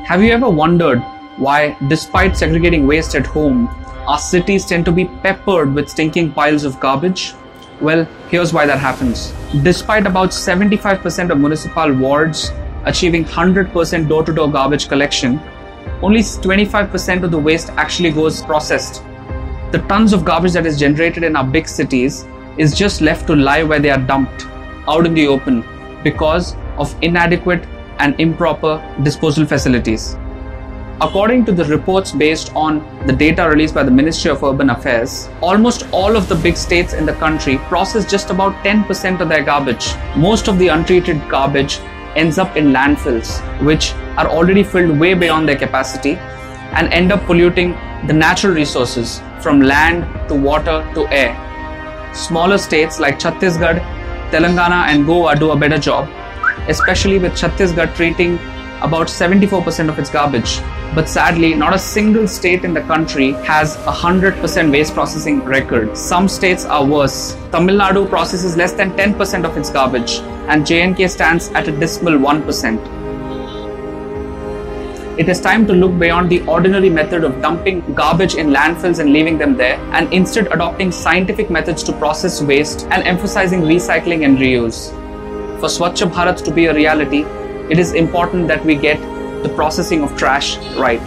Have you ever wondered why, despite segregating waste at home, our cities tend to be peppered with stinking piles of garbage? Well, here's why that happens. Despite about 75% of municipal wards achieving 100% door-to-door garbage collection, only 25% of the waste actually goes processed. The tons of garbage that is generated in our big cities is just left to lie where they are dumped, out in the open, because of inadequate and improper disposal facilities. According to the reports based on the data released by the Ministry of Urban Affairs, almost all of the big states in the country process just about 10% of their garbage. Most of the untreated garbage ends up in landfills, which are already filled way beyond their capacity and end up polluting the natural resources from land to water to air. Smaller states like Chhattisgarh, Telangana and Goa do a better job, especially with Chhattisgarh treating about 74% of its garbage. But sadly, not a single state in the country has a 100% waste processing record. Some states are worse. Tamil Nadu processes less than 10% of its garbage, and J&K stands at a dismal 1%. It is time to look beyond the ordinary method of dumping garbage in landfills and leaving them there, and instead adopting scientific methods to process waste and emphasizing recycling and reuse. For Swachh Bharat to be a reality, it is important that we get the processing of trash right.